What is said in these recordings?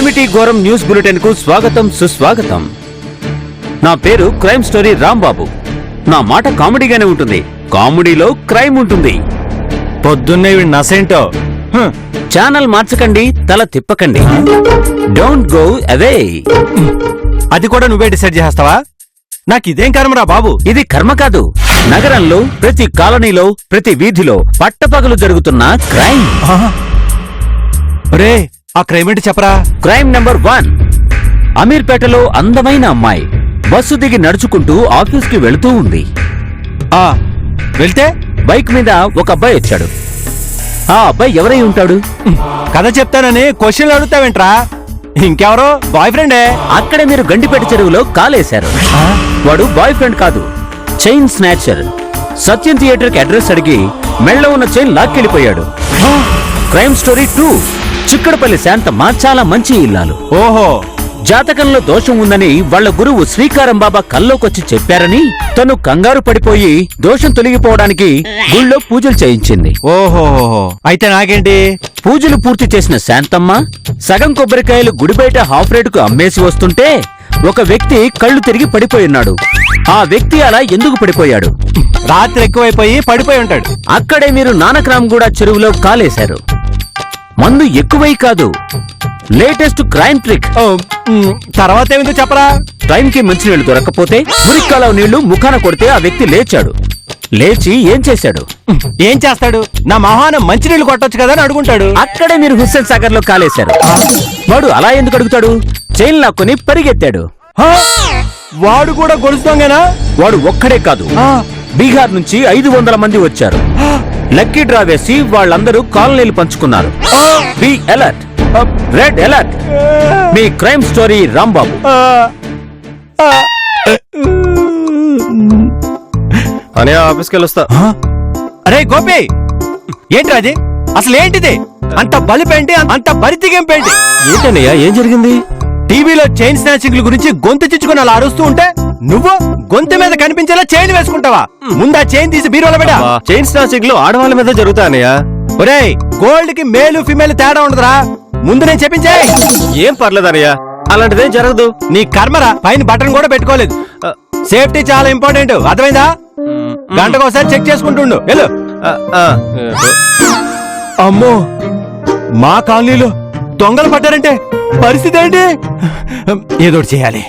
ఏమిటి ఘోరం news bulletin కు స్వాగతం సుస్వాగతం. నా పేరు క్రైమ్ స్టోరీ రాంబాబు. నా మాట కామెడీగానే ఉంటుంది, కామెడీలో క్రైమ్ ఉంటుంది. పొద్దున్నే నసేంటో ఛానల్ మార్చకండి, తల తిప్పకండి. Don't go away. అది కూడా నువ్వే డిసైడ్ చేస్తావా? నాకిదేం కర్మరా బాబు. ఇది కర్మ కాదు, నగరంలో ప్రతి కాలనీలో ప్రతి వీధిలో పట్టపగలు జరుగుతున్న క్రైమ్. రే ఆ క్రైమ్ ఏంటి చెప్పరా? Crime number 1. అమీర్పేటలో అందమైన అమ్మాయి బస్సు దిగి నడుచుకుంటూ ఆఫీస్కి వెళుతూ ఉంది. వెళ్తే బైక్ మీద ఒక అబ్బాయి వచ్చాడు. ఆ అబ్బాయి ఎవరై ఉంటాడు? కథ చెప్తానని క్వశ్చన్లు అడుగుతావేంట్రా? ఇంకెవరో బాయ్ ఫ్రెండే. అక్కడే మీరు గండిపేట చెరువులో కాలేశారు. వాడు బాయ్ ఫ్రెండ్ కాదు, చైన్ స్నాచర్. సత్యం థియేటర్ కి అడ్రస్ అడిగి మెళ్ళ ఉన్న చైన్ లాక్కెళ్ళిపోయాడు. Crime story 2. చిక్కడపల్లి శాంతమ్మ చాలా మంచి ఇల్లాలు. ఓహో, జాతకంలో దోషం ఉందని వాళ్ల గురువు శ్రీకారం బాబా కల్లోకొచ్చి చెప్పారని తను కంగారు పడిపోయి దోషం తొలగిపోవడానికి గుళ్ళో పూజలు చేయించింది. ఓహో, అయితే నాకేంటి? పూజలు పూర్తి చేసిన శాంతమ్మ సగం కొబ్బరికాయలు గుడి బయట హాఫ్ రేటుకు అమ్మేసి వస్తుంటే ఒక వ్యక్తి కళ్ళు తిరిగి పడిపోయిన్నాడు. ఆ వ్యక్తి అలా ఎందుకు పడిపోయాడు? రాత్రి ఎక్కువైపోయి పడిపోయి ఉంటాడు. అక్కడే మీరు నానక్రామ్గూడ చెరువులో కాలేశారు. మందు ఎక్కువై కాదు, లేటెస్ట్ క్రైమ్ ట్రిక్. తర్వాత ఏమిటో చెప్పరా? టైంకి మంచినీళ్లు దొరక్కపోతే మురిక్కాలవ నీళ్లు ముఖాన కొడితే ఆ వ్యక్తి లేచాడు. లేచి ఏం చేశాడు? ఏం చేస్తాడు? నా మొహాన మంచినీళ్లు కొట్టొచ్చు కదా అని అడుగుంటాడు. అక్కడే మీరు హుస్సేన్ సాగర్ లో కాలేశారు. వాడు అలా ఎందుకు అడుగుతాడు? చైన్ లాక్కొని పరిగెత్తాడు. వాడు కూడా గొలుస్తోంగేనా? వాడు ఒక్కడే కాదు, బీహార్ నుంచి 500 మంది వచ్చారు. లక్కీ డ్రా వేసి వాళ్ళందరూ కాలనీలు పంచుకున్నారు. Be alert, red alert. Me crime story Rambabu. అనే ఆఫీస్కి వెళ్ళొస్తా. అరే గోపి, ఏంటి అది? అసలు ఏంటిది? అంత బలిపేంటి, అంత బరితిగేంపేంటి? ఏంటన్నయ్యా, ఏం జరిగింది? టీవీలో చైన్ స్నాచింగ్ గురించి గొంతు చిచ్చుకుని అలా అరుస్తూ ఉంటే నువ్వు గొంతు మీద కనిపించేలా చైన్ వేసుకుంటావా? ముందా చైన్ తీసి బీరోలో పెట్టా. చైన్ స్నాచింగ్ లో ఆడవాళ్ళ మీద జరుగుతాయన్నయ్యా. ఒరేయ్, గోల్డ్ కి మేలు ఫిమేల్ తేడా ఉండదురా. ముందు నేను చెప్పించే. ఏం పర్లేదు అన్నయ్య, అలాంటిదేం జరగదు. నీ కర్మరా, పైన బటన్ కూడా పెట్టుకోలేదు. సేఫ్టీ చాలా ఇంపార్టెంట్, అర్థమైందా? గంటకోసారి చెక్ చేసుకుంటుండు. వెళ్ళు. అమ్మో, మా కాలనీలో దొంగలు పట్టారంటే పరిస్థితి ఏంటి? ఏదో చేయాలి.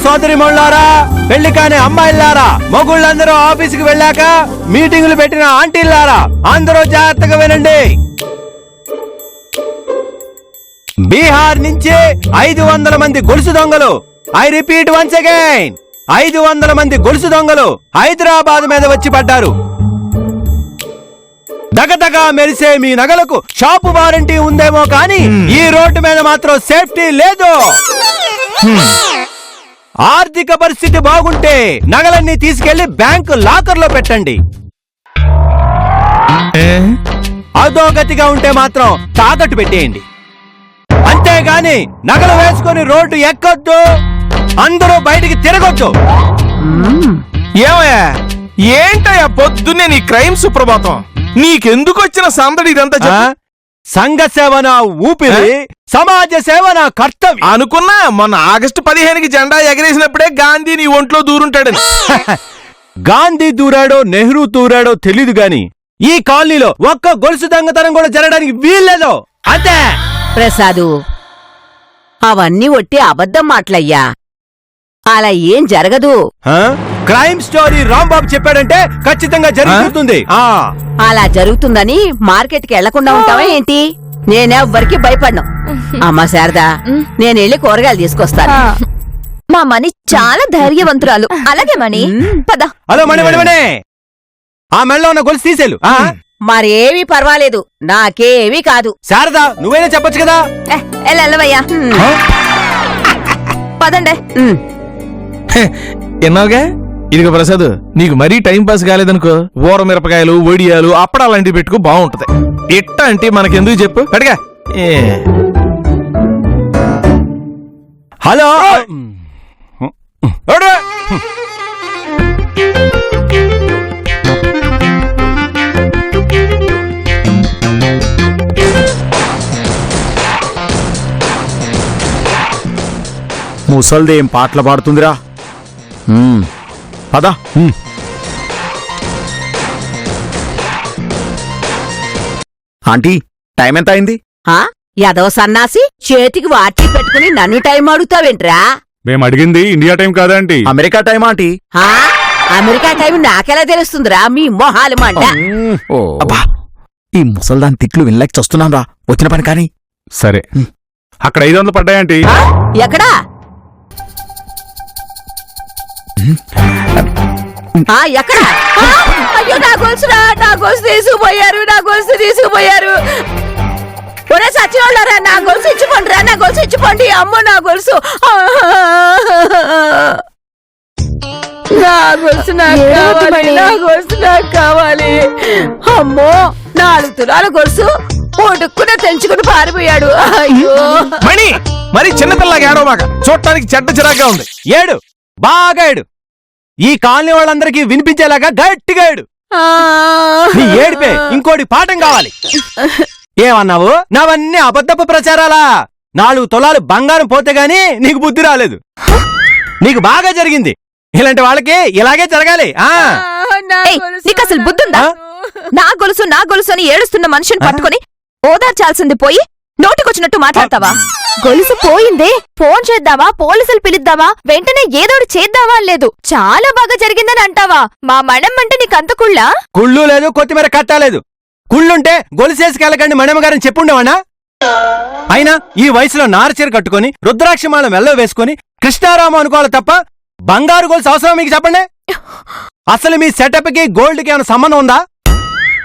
సోదరి మళ్ళారా, పెళ్లి కాని అమ్మాయిలారా, మొగుళ్ళందరూ ఆఫీసుకి వెళ్ళాక మీటింగులు పెట్టిన ఆంటీలారా, అందరూ జాగ్రత్తగా వినండి. బీహార్ నుంచి 500 మంది గొలుసు దొంగలు, ఐ రిపీట్ వన్స్ అగైన్, 500 మంది గొలుసు దొంగలు హైదరాబాద్ మీద వచ్చి పడ్డారు. దగదగా మెరిసే మీ నగలకు షాపు వారంటీ ఉందేమో కానీ ఈ రోడ్డు మీద మాత్రం సేఫ్టీ లేదు. ఆర్థిక పరిస్థితి బాగుంటే నగలన్నీ తీసుకెళ్లి బ్యాంకు లాకర్ లో పెట్టండి. అధోగతిగా ఉంటే మాత్రం తాకట్టు పెట్టేయండి. అంతేగాని నగలు వేసుకొని రోడ్డు ఎక్కొద్దు, అందరూ బయటికి తిరగొద్దు. ఏమయ్యా, ఏంటయ్యా పొద్దున్నే నీ క్రైమ్ సుప్రభాతం? నీకెందుకు వచ్చిన సందడి ఇదంతా? సంఘ సేవ నా ఊపిరి, సమాజ సేవ నా కర్తవ్యం. అనుకున్నా మొన్న ఆగస్టు 15కి జెండా ఎగరేసినప్పుడే గాంధీ నీ ఒంట్లో దూరుంటాడని. గాంధీ దూరాడో నెహ్రూ దూరాడో తెలీదు గాని ఈ కాలనీలో ఒక్క గొలుసు దొంగతనం కూడా జరగడానికి వీల్లేదు. అంతే. ప్రసాదు, అవన్నీ ఒట్టి అబద్ధం మాటలయ్యా. అలా ఏం జరగదు. క్రైమ్ స్టోరీ రాంబాబు చెప్పాడంటే ఖచ్చితంగా జరుగుతుంది. అలా జరుగుతుందని మార్కెట్కి వెళ్లకుండా ఉంటావా ఏంటి? నేనెవ్వరికి భయపడ్ను. అమ్మా శారదా, నేనెళ్ళి కూరగాయలు తీసుకొస్తాను. మా మణి చాలా ధైర్యవంతురాలు. అలాగే మణి, పద. హలో మణి, ఆ మెళ్ళలో ఉన్న గొలుసు తీసేలు. మరేమీ పర్వాలేదు, నాకేమీ కాదు. శారదా, నువ్వైనా చెప్పొచ్చు కదా. వెళ్ళవయ్యా, పదండే. ఎన్నావుగా? ఇదిగో ప్రసాద్, నీకు మరీ టైం పాస్ కాలేదనుకో, ఊర మిరపకాయలు, వడియాలు, అప్పడాలాంటివి పెట్టుకు బాగుంటది. ఇట్ట అంటే మనకెందుకు చెప్పు, అడిగా. హలో, ముసల్దేం పాటలు పాడుతుందిరా. పదా. ఆంటీ, టైం ఎంత అయింది? యదవ సన్నాసి చేతికి వాటి పెట్టుకుని నన్ను టైం అడుగుతావేంట్రా? మేము అడిగింది ఇండియా టైం కాదా aunty? America time aunty. America time నాకెలా తెలుస్తుందిరా మీ మొహాలు మంట. అబ్బా, ఈ ముసల్దాన్ తిట్లు వినలేక చస్తున్నాం రా. వచ్చిన పని కానీ. సరే, అక్కడ 500 పడ్డాయంటీ. ఎక్కడా? ఎక్కడా? అయ్యో, నా గొలుసురా, నా గొలుసు తీసుకుపోయారు, నా గొలుసు తీసుకుపోయారు. ఒరే సచ్చినోళ్ళరా, నా గొలుసు ఇచ్చిపోండి రా, నా గొలుసు ఇచ్చిపోండి. అమ్మో, నా గొలుసు, నా గొలుసు నాకు కావాలి, నా గొలుసు నాకు కావాలి. అమ్మో, 4 తులాల గొలుసు ఒడుక్కున తెంచుకుని పారిపోయాడు. అయ్యో మణి, మరి చిన్నపిల్లగా ఏడవమాక. చూడటానికి చెడ్డ చిరాగ్గా ఉంది. ఏడు, బాగా ఏడు. ఈ కాలనీ వాళ్ళందరికీ వినిపించేలాగా గట్టిగా ఏడు. నీ ఏడిపే ఇంకోటి పాఠం కావాలి. ఏమన్నావు? నావన్నీ అబద్ధపు ప్రచారాలా? 4 తులాలు బంగారం పోతే గాని నీకు బుద్ధి రాలేదు. నీకు బాగా జరిగింది. ఇలాంటి వాళ్ళకి ఇలాగే జరగాలి. నీకు అసలు బుద్ధుందా? నా గొలుసు నా గొలుసు అని ఏడుస్తున్న మనిషిని పట్టుకొని ఓదార్చాల్సింది పోయి నోటికొచ్చినట్టు మాట్లాడతావా? గొలుసు పోయిందే, ఫోన్ చేద్దావా, పోలీసులు పిలుద్దావా, వెంటనే ఏదోడు చేద్దావా లేదు. చాలా బాగా జరిగిందని అంటావా? మా మణం అంటే నీకంత కుళ్ళా? కుళ్ళు లేదు, కొత్తిమీర కట్టాలేదు. కుళ్ళుంటే గొలుసేసుకెళ్ళకండి మణమ్మగారని చెప్పుండేవానా? అయినా ఈ వయసులో నారచీర కట్టుకుని రుద్రాక్షమాల మెల్ల వేసుకుని కృష్ణారామ అనుకోవాలి తప్ప బంగారు గొలుసు అవసరం మీకు చెప్పండి. అసలు మీ సెటప్ కి గోల్డ్ కి ఏమైనా సంబంధం ఉందా?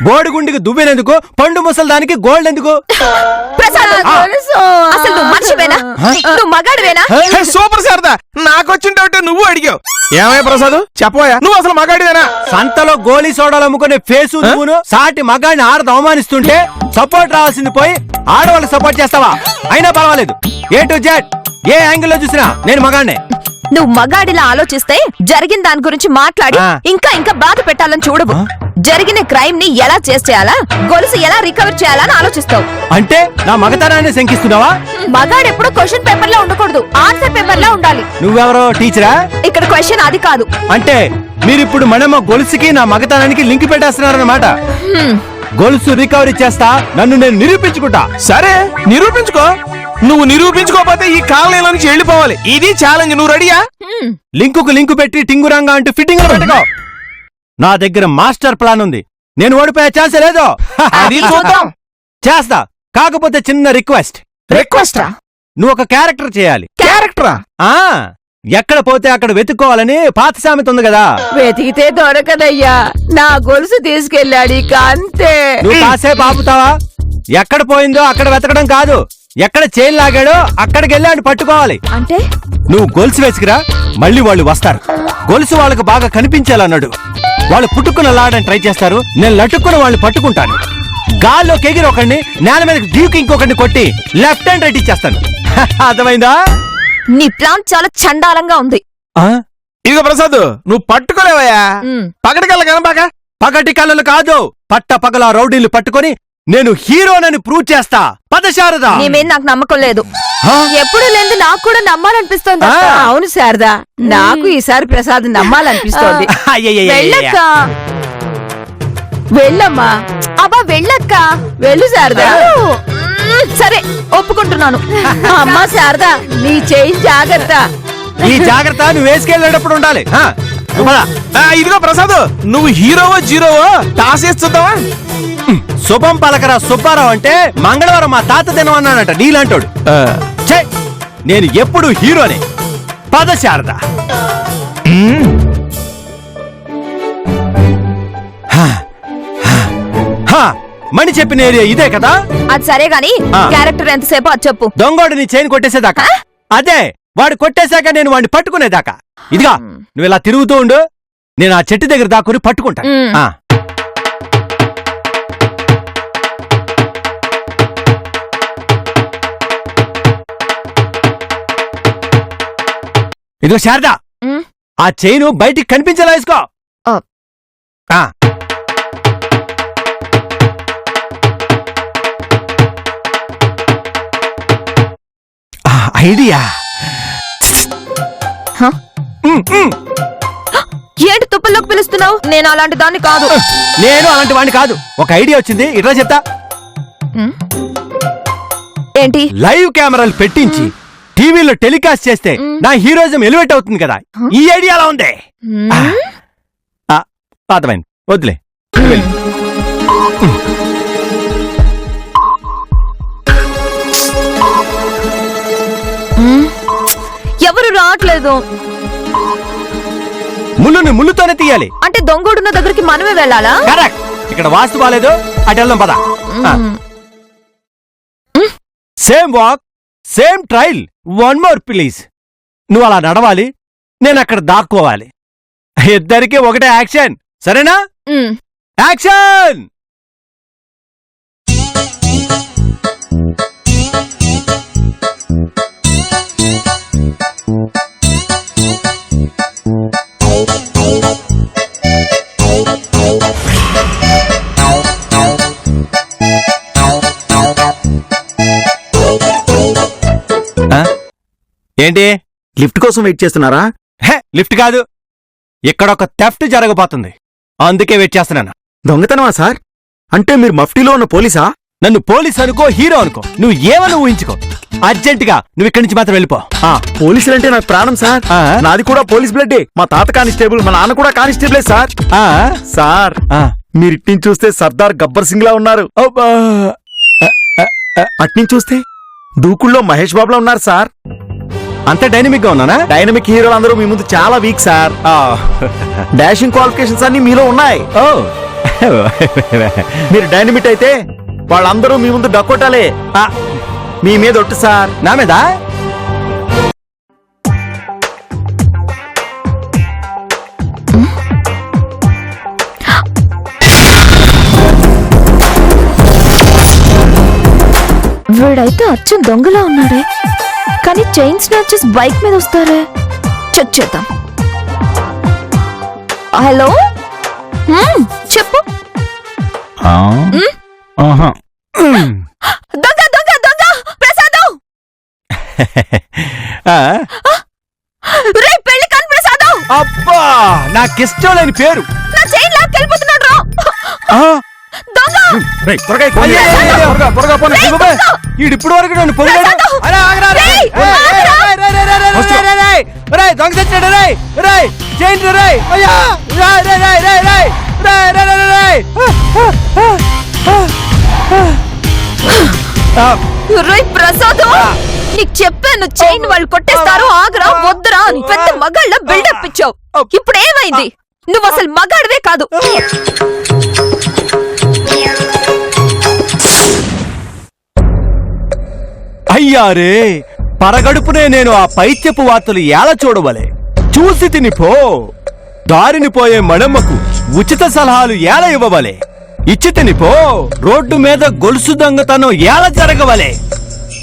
బోడిగుండికి దువ్వెనెందుకు, పండు ముసల్దానికి గోల్డ్ ఎందుకు? అసలు నువ్వు మనిషివేనా? నువ్వు మగాడివేనా? సూపర్ శారదా, నాకొచ్చింటే నువ్వు అడిగావు. ఏమయ్య ప్రసాద్, చెప్పవయ్యా, నువ్వు అసలు మగాడివేనా? సంతలో గోలీ సోడాలు అమ్ముకునే ఫేసు నువ్వును సాటి మగాడిని ఆడదు అవమానిస్తుంటే సపోర్ట్ రావాల్సింది పోయి ఆడవాళ్ళకి సపోర్ట్ చేస్తావా? అయినా పర్వాలేదు, ఏ టు జెడ్ ఏ యాంగిల్లో చూసినా నేను మగాడినే. నువ్వు మగాడిలా ఆలోచిస్తే జరిగిన దాని గురించి మాట్లాడి ఇంకా ఇంకా బాధ పెట్టాలని చూడవు. జరిగిన క్రైమ్ ని ఎలా చేయాలా, గొలుసు ఎలా రికవర్ చేయాలని ఆలోచిస్తావు. అంటే నా మగతనాన్ని శంకిస్తున్నావా? మగాడెప్పుడు క్వశ్చన్ పేపర్ లో ఉండకూడదు, ఆన్సర్ పేపర్ లో ఉండాలి. నువ్వెవరో టీచరా? ఇక్కడ క్వశ్చన్ అది కాదు. అంటే మీరిప్పుడు మనమ్మ గొలుసుకి నా మగతనానికి లింక్ పెట్టేస్తున్నారన్నమాట. గొలుసు రికవరీ చేస్తా, నన్ను నేను నిరూపించుకుంటా. సరే, నిరూపించుకో. నువ్వు నిరూపించుకోకపోతే ఈ కాలనీలో నుంచి వెళ్ళిపోవాలి. ఇది ఛాలెంజ్. నువ్వు రెడీయా? లింకుకు లింకు పెట్టి టింగురంగా అంటూ ఫిట్టింగ్ పెట్టుకో. నా దగ్గర మాస్టర్ ప్లాన్ ఉంది. నేను ఓడిపోయే ఛాన్స్ లేదు. అది చూద్దాం. చేస్తా, కాకపోతే చిన్న రిక్వెస్ట్. రిక్వెస్టా? నువ్వు ఒక క్యారెక్టర్ చేయాలి. క్యారెక్టరా? ఎక్కడ పోతే అక్కడ వెతుక్కోవాలని పాత సామెత ఉంది కదా. వెతికితే దొరకదయ్యా, నా గొలుసు తీసుకెళ్ళాడు, ఇక అంతే. నువ్వు కాసేపు ఆపుతావా? ఎక్కడ పోయిందో అక్కడ వెతకడం కాదు, ఎక్కడ చైన్ లాగాడో అక్కడికి వెళ్ళాడు పట్టుకోవాలి. అంటే నువ్వు గొలుసు వేసుకురా, మళ్ళీ వాళ్ళు వస్తారు. గొలుసు వాళ్ళకు బాగా కనిపించాలన్నాడు. వాళ్ళు పుట్టుకున్న లాడని ట్రై చేస్తారు, నేను లట్టుకున్న వాళ్ళని పట్టుకుంటాను. గాల్లో కెగిరి ఒకడిని, నేల మీద డ్యూకి ఇంకొకరిని కొట్టి లెఫ్ట్ హ్యాండ్ రైట్ ఇచ్చేస్తాను. అర్థమైందా? నీ ప్లాన్ చాలా చండాలంగా ఉంది. ఇదిగో ప్రసాద్, నువ్వు పట్టుకోలేవయ్యా. పగటికల్లా కనబాక. పగటి కళ్ళలు కాదు, పట్ట పగల రౌడీలు పట్టుకొని నేను హీరోనని ప్రూవ్ చేస్తా. పద శారదా. నీ మీద నాకు నమ్మకం లేదు. ఎప్పుడు లేదు, నాకు కూడా నమ్మాలనిపిస్తోంది. అవును శారదా, నాకు ఈసారి ప్రసాద్ నమ్మాలనిపిస్తోంది. వెళ్ళక్క. వెళ్ళమ్మా. అబ్బా వెళ్ళక్క. వెళ్ళు శారదా. సరే, ఒప్పుకుంటున్నాను. అమ్మా శారదా, నీ చేయి జాగ్రత్త. ఈ జాగ్రత్త నువ్వు వేసుకెళ్ళేటప్పుడు ఉండాలి. ఇదిగో ప్రసాద్, నువ్వు హీరోవో జీరోవో టాస్ వేస్తుందావా? శుభం పలకరా సుబ్బారావు అంటే మంగళవారం మా తాత దినం అన్నాడట నీలాంటోడు. నేను ఎప్పుడు హీరోనే. పద శారద. మణి చెప్పిన ఏరియా ఇదే కదా? అది సరే గాని క్యారెక్టర్ ఎంతసేపు అది చెప్పు. దొంగోడు నీ చైన్ కొట్టేసేదాకా. అదే, వాడు కొట్టేశాక నేను వాడిని పట్టుకునేదాకా. ఇదిగా నువ్వు ఇలా తిరుగుతూ ఉండు, నేను ఆ చెట్టు దగ్గర దాక్కుని పట్టుకుంటా. ఇదిగో శారదా, ఆ చైను బయటికి కనిపించేలా వేసుకో. ఐడియా. హ? ఏంటి తుప్పల్లోకి పిలుస్తున్నావు? నేను అలాంటి దాన్ని కాదు. నేను అలాంటి వాడిని కాదు. ఒక ఐడియా వచ్చింది, ఇట్లా చెప్తా. ఏంటి? లైవ్ కెమెరాలు పెట్టించి టీవీలో టెలికాస్ట్ చేస్తే నా హీరోయిజం ఎలివేట్ అవుతుంది కదా. ఈ ఐడియా అలా ఉంది. పాతమైంది, వద్దులే. నువ్వు వెళ్ళు. ఎవరు రావట్లేదు. ముళ్ళుని ముళ్ళుతోనే తీయాలి. అంటే దొంగోడున్న దగ్గరికి మనమే వెళ్ళాలా? కరెక్ట్. ఇక్కడ వాస్తు బాలేదు, అటు వెళ్దాం పద. Same walk, same trail. One more please. నువ్వు అలా నడవాలి, నేను అక్కడ దాక్కోవాలి. ఇద్దరికి ఒకటే యాక్షన్, సరేనా? యాక్షన్. ఏంటి, లిఫ్ట్ కోసం వెయిట్ చేస్తున్నారా? లిఫ్ట్ కాదు, ఇక్కడ ఒక థెఫ్ట్ జరగబోతుంది, అందుకే వెయిట్ చేస్తున్నాను. దొంగతనమా సార్? అంటే మీరు మఫ్టీలో ఉన్న పోలీసా? నన్ను పోలీస్ అనుకో, హీరో అనుకో, నువ్వు ఏమని ఊహించుకో. అర్జెంటుగా నువ్వు ఇక్కడి నుంచి మాత్రం వెళ్ళిపో. పోలీసులంటే నాకు ప్రాణం సార్. నాది కూడా పోలీస్ బ్లడ్. మా తాత కానిస్టేబుల్, మా నాన్న కూడా కానిస్టేబులే సార్. సార్ మీరు ఇట్నుంచి చూస్తే సర్దార్ గబ్బర్ సింగ్ లా ఉన్నారు. అట్నుంచి చూస్తే దూకుల్లో మహేష్ బాబులా ఉన్నారు సార్. అంత డైనమిక్ గా ఉన్నానా? డైనమిక్ హీరోలు అందరూ మీ ముందు చాలా వీక్ సార్. డాషింగ్ క్వాలిఫికేషన్స్ అన్ని మీలో ఉన్నాయి. మీరు డైనమిట్ అయితే వాళ్ళందరూ మీ ముందు డక్కొట్టాలే. మీ మీద ఒట్టు సార్. నా మీద? వీడైతే అచ్చం దొంగలా ఉన్నాడే, కానీ చైన్ స్నాచెస్ బైక్ మీద వస్తారే. చెక్ చేద్దాం. హలో, చెప్పు. దొంగ దొంగ దొంగ ప్రసాదు. రే పెళ్లి కాని ప్రసాదు. అబ్బా, నాకిష్టం లేని పేరు. నా చైన్ లాక్కెళ్ళిపోతున్నాడు రా. దొంగ. ఇప్పుడు వరకు నన్ను పొందాడు. దొంగ తెచ్చాడు. చైన్ ప్రసాదు, నీకు చెప్పాను చైన్ వాళ్ళు కొట్టేస్తారు, ఆగరా వద్దురా అని. పెద్ద మగాళ్ళ బిల్డప్ ఇచ్చావు. ఇప్పుడు ఏమైంది? నువ్వు అసలు మగాడివే కాదు. అయ్యారే, పరగడుపునే నేను ఆ పైత్యపు వార్తలు ఎలా చూడవలే. చూసి తినిపో. దారిని పోయే మడమ్మకు ఉచిత సలహాలు ఎలా ఇవ్వవలే. ఇచ్చి తినిపో. రోడ్డు మీద గొలుసు దొంగతనం ఎలా జరగవలే.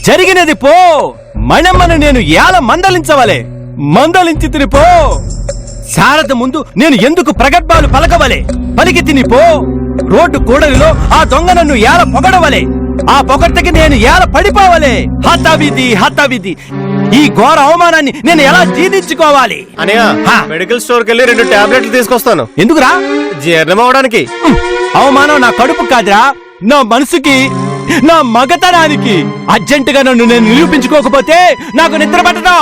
జరిగినది పో. మణమ్మను నేను ఎలా మందలించవలే. మందలించి తినిపో. శారద ముందు నేను ఎందుకు ప్రగల్భాలు పలకవలే. పలికి తినిపో. రోడ్డు కూడలిలో ఆ దొంగ నన్ను ఎలా పొగడవలే. ఆ పొగడ్తకి నేను ఎలా పడిపోవలే. హతవిధి హతవిధి. ఈ ఘోర అవమానాన్ని నేను ఎలా జీర్ణించుకోవాలి? అనయ్య, మెడికల్ స్టోర్కి వెళ్ళి 2 టాబ్లెట్లు తీసుకొస్తాను. ఎందుకురా? జీర్ణం అవడానికి. అవమానం నా కడుపు కాదురా, నా మనసుకి, నా మగతనానికి. అర్జెంటుగా నన్ను నేను నిరూపించుకోకపోతే నాకు నిద్ర పట్టదా.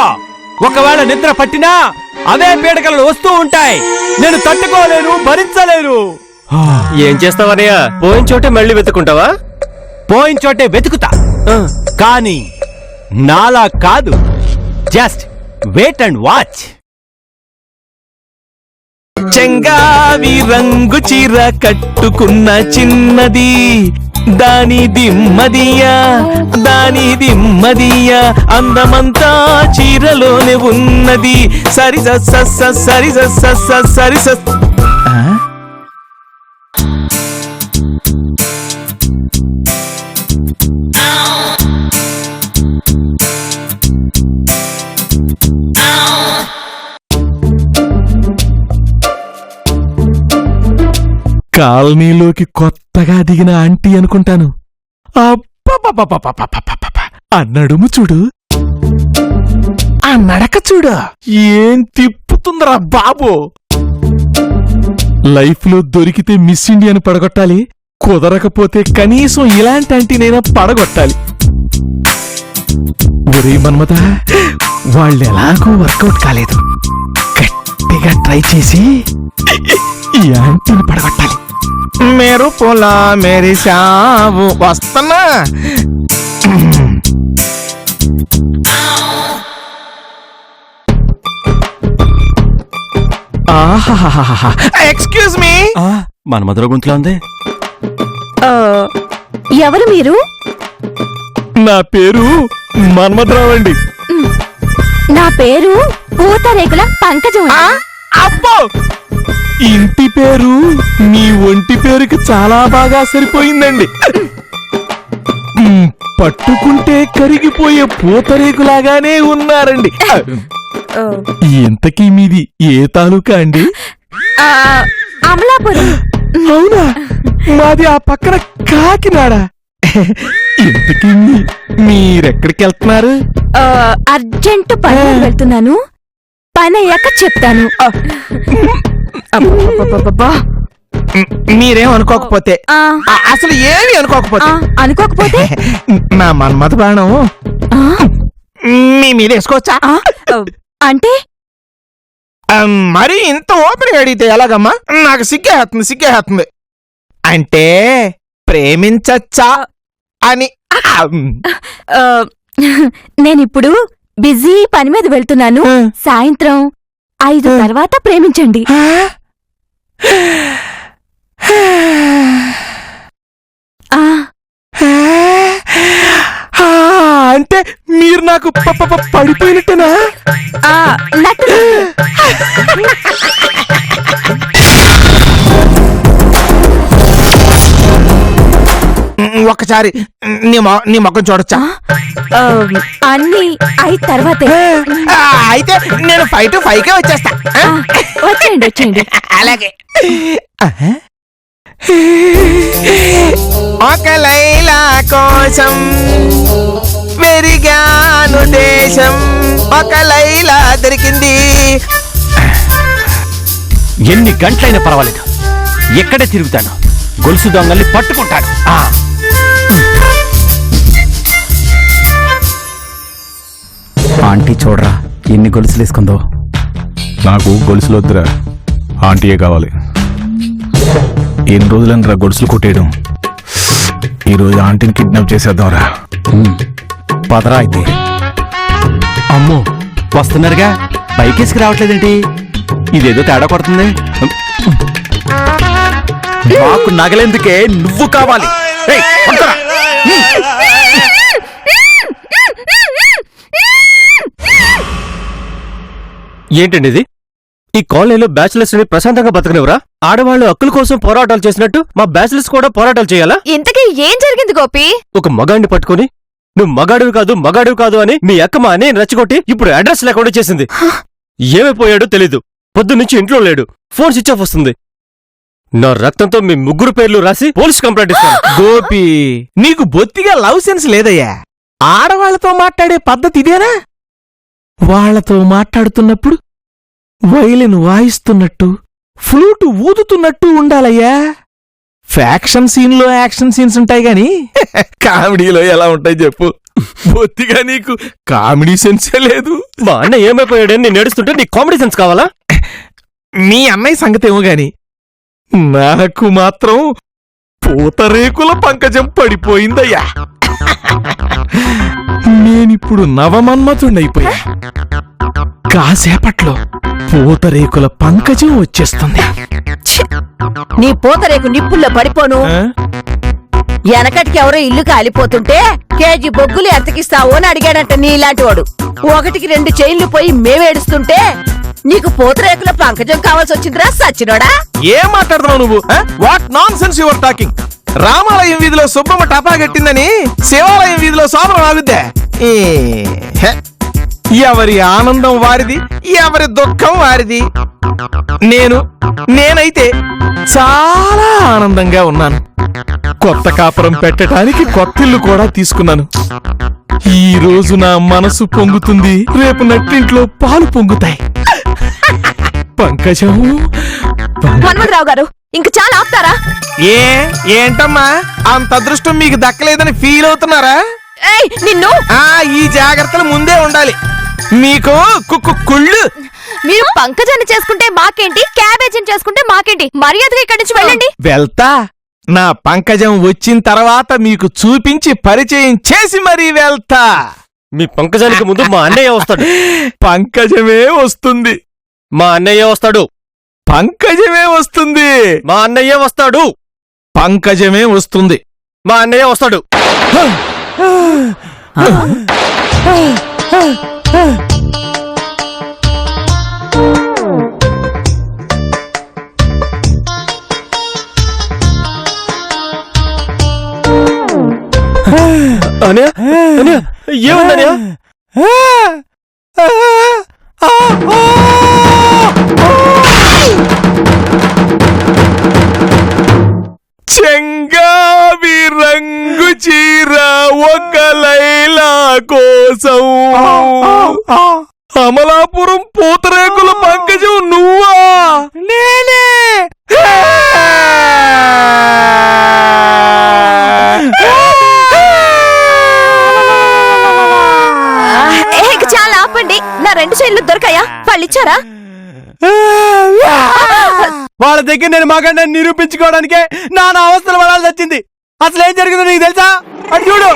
ఒకవేళ నిద్ర పట్టినా అవే పీడకలు వస్తూ ఉంటాయి. నేను తట్టుకోలేను, భరించలేను. ఏం చేస్తావనయ్య? పోయిన చోటే మళ్ళీ వెతుకుంటావా? పోయిన చోటే వెతుకుతా, కానీ నాలా కాదు. Just wait and watch. చెంగావి రంగు చీర కట్టుకున్న చిన్నది, దాని దిమ్మదియా అందమంతా చీరలోనే ఉన్నది. సరి సరి సరి సరి. కాలనీలోకి కొత్తగా దిగిన ఆంటీ అనుకుంటాను. అబ్బబ్బబ్బబ్బబ్బబ్బబ్బబ్బ! ఆ నడుము చూడు. నడక చూడు ఏం తిప్పుతుందిరా బాబు. లైఫ్ లో దొరికితే మిస్ ఇండియాని పడగొట్టాలి, కుదరకపోతే కనీసం ఇలాంటి ఆంటీనైనా పడగొట్టాలి. ఒరే మన్మథ, వాళ్ళు ఎలాగో వర్కౌట్ కాలేదు, గట్టిగా ట్రై చేసి ఈ ఆంటీని పడగొట్టాలి. మేరు పొలా మేరీ సావు వస్తున్నా. Excuse me. మన మధుర గొంతులో ఉంది. ఎవరు మీరు? నా పేరు మన్మథరావు అండి. నా పేరు పూతరేకుల పంకజం. అబ్బో, ఇంటి పేరు మీ ఒంటి పేరుకి చాలా బాగా సరిపోయిందండి. పట్టుకుంటే కరిగిపోయే పూతరేకులాగానే ఉన్నారండి. ఇంతకీ మీది ఏ తాలూకా అండి? అమలాపురం. అవునా, మాది ఆ పక్కన కాకినాడ. ఇంతకీ మీరెక్కడికి వెళ్తున్నారు? అర్జెంట్ పని మీద వెళ్తున్నాను, పని అయ్యాక చెప్తాను. మీరేం అనుకోకపోతే, అసలు ఏమి అనుకోకపోతే, అనుకోకపోతే నా మన్మథ బాణం మీ మీద వేసుకోవచ్చా? అంటే మరి ఇంత ఓపెన్ అడిగితే ఎలాగమ్మా? నాకు సిగ్గేస్తుంది. అంటే ప్రేమించచ్చా అని. నేనిప్పుడు బిజీ పని మీద వెళ్తున్నాను, సాయంత్రం 5 తర్వాత ప్రేమించండి. అంటే మీరు నాకు పడిపోయినట్టేనా? ఒకసారి నీ ముఖం చూడొచ్చా? అన్ని 5 తర్వాతే. అయితే నేను 5 to 5కే వచ్చేస్తా. వచ్చేయండి. అలాగే. ఒక లైలా కోసం పెరిగాను దేశం, ఒక లైలా దొరికింది. ఎన్ని గంటలైనా పర్వాలేదు, ఎక్కడే తిరుగుతాను, గొలుసు దొంగల్ని పట్టుకుంటాను. ఆంటీ చూడరా ఎన్ని గొలుసులు వేసుకుందో. నాకు గొలుసులు వద్దురా, ఆంటీయే కావాలి. ఎన్ని రోజులనరా గొలుసులు కొట్టేయడం? ఈరోజు ఆంటీని కిడ్నాప్ చేసేద్దాంరా. పదరా అయితే. అమ్మో, వస్తున్నారుగా, బైకేసుకు రావట్లేదేంటి? ఇదేదో తేడా కొడుతుంది. నాకు నగలెందుకే, నువ్వు కావాలి. ఏయ్, పట్టురా. ఏంటండి ఇది? ఈ కాలనీలో బ్యాచిలర్స్ ని ప్రశాంతంగా బతకనివరా? ఆడవాళ్ళు హక్కుల కోసం పోరాటాలు చేసినట్టు మా బ్యాచిలర్స్ కూడా పోరాటాలు చేయాలా? ఇంతకీ ఏం జరిగింది గోపి? ఒక మగాడిని పట్టుకొని నువ్వు మగాడివి కాదు అని మీ అక్క మా అన్నయ్యని రెచ్చగొట్టి ఇప్పుడు అడ్రస్ లేకుండా చేసింది. ఏమైపోయాడో తెలీదు. పొద్దున్నుంచి ఇంట్లో లేడు, ఫోన్ స్విచ్ ఆఫ్ వస్తుంది. నా రక్తంతో మీ ముగ్గురు పేర్లు రాసి పోలీస్ కంప్లైంట్ ఇస్తాను. గోపి, నీకు బొత్తిగా లవ్ సెన్స్ లేదయ్యా. ఆడవాళ్లతో మాట్లాడే పద్ధతి ఇదేనా? వాళ్లతో మాట్లాడుతున్నప్పుడు వైలిన్ వాయిస్తున్నట్టు, ఫ్లూటు ఊదుతున్నట్టు ఉండాలయ్యా. ఫ్యాక్షన్ సీన్ లో యాక్షన్ సీన్స్ ఉంటాయి గాని కామెడీలో ఎలా ఉంటాయి చెప్పు? బొత్తిగా నీకు కామెడీ సెన్సే లేదు. మా అన్న ఏమైపోయాడని నేను ఏడుస్తుంటే నీ కామెడీ సెన్స్ కావాలా? మీ అన్నయ్య సంగతేమో గాని నాకు మాత్రం పూతరేకుల పంకజం పడిపోయిందయ్యా. నేనిప్పుడు నవమన్మథుండైపోయా. కాసేపట్లో పూతరేకుల పంకజం వచ్చేస్తుంది. నీ పూతరేకు నిప్పుల్లో పడిపోను. వెనకటికి ఎవరో ఇల్లు కాలిపోతుంటే కేజీ బొగ్గులు ఎంతకిస్తావో అని అడిగాడంట నీలాంటి వాడు. 1కి 2 చైన్లు పోయి మేమేడుస్తుంటే నీకు పూతరేకుల పంకజం కావాల్సి వచ్చిందిరా సచ్చినోడా. ఏం మాట్లాడుతున్నావు నువ్వు? What non sense your talking? రామాలయం వీధిలో సుబ్బమ్మ టపా కట్టిందని శివాలయం వీధిలో శోభనం ఆగుద్దే. ఎవరి ఆనందం వారిది, ఎవరి దుఃఖం వారిది. నేనైతే చాలా ఆనందంగా ఉన్నాను. కొత్త కాపురం పెట్టడానికి కొత్తిల్లు కూడా తీసుకున్నాను. ఈ రోజు నా మనసు పొంగుతుంది, రేపు నట్టింట్లో పాలు పొంగుతాయి. పంకజం మన్మథరావు గారు ఇంక చాలా ఆపుతారా? ఏంటమ్మా అంత అదృష్టం మీకు దక్కలేదని ఫీల్ అవుతున్నారా? ఏయ్ నిన్ను! ఈ జాగ్రత్తలు ముందే ఉండాలి. మీకు కుళ్ళు. మీరు పంకజాన్ని చేసుకుంటే మాకేంటి, క్యాబేజీని చేసుకుంటే మాకేంటి? మర్యాదగా ఇక్కడి నుంచి వెళ్ళండి. వెళ్తా. నా పంకజం వచ్చిన తర్వాత మీకు చూపించి పరిచయం చేసి మరీ వెళ్తా. మీ పంకజానికి ముందు మా అన్నయ్య వస్తాడు. పంకజమే వస్తుంది. మా అన్నయ్య వస్తాడు. పంకజమే వస్తుంది. మా అన్నయ్య వస్తాడు. పంకజమే వస్తుంది. మా అన్నయ్య వస్తాడు. అన్నయ్య అన్నయ్య ఏముందన్నయ్య? చెంగావి రంగు చీర ఒక లైలా కోసం, అమలాపురం పూతరేకుల పంకజం నువ్వా? నేనే. ఇక చాలా ఆపండి. నా 2 చైన్లు దొరకాయా? వాళ్ళు ఇచ్చారా? వాళ్ళ దగ్గర నేను మగాడిని నిరూపించుకోవడానికే నా అవస్థలు పడాల్సి వచ్చింది. అసలు ఏం జరిగిందో నీకు తెలుసా? అటు చూడు.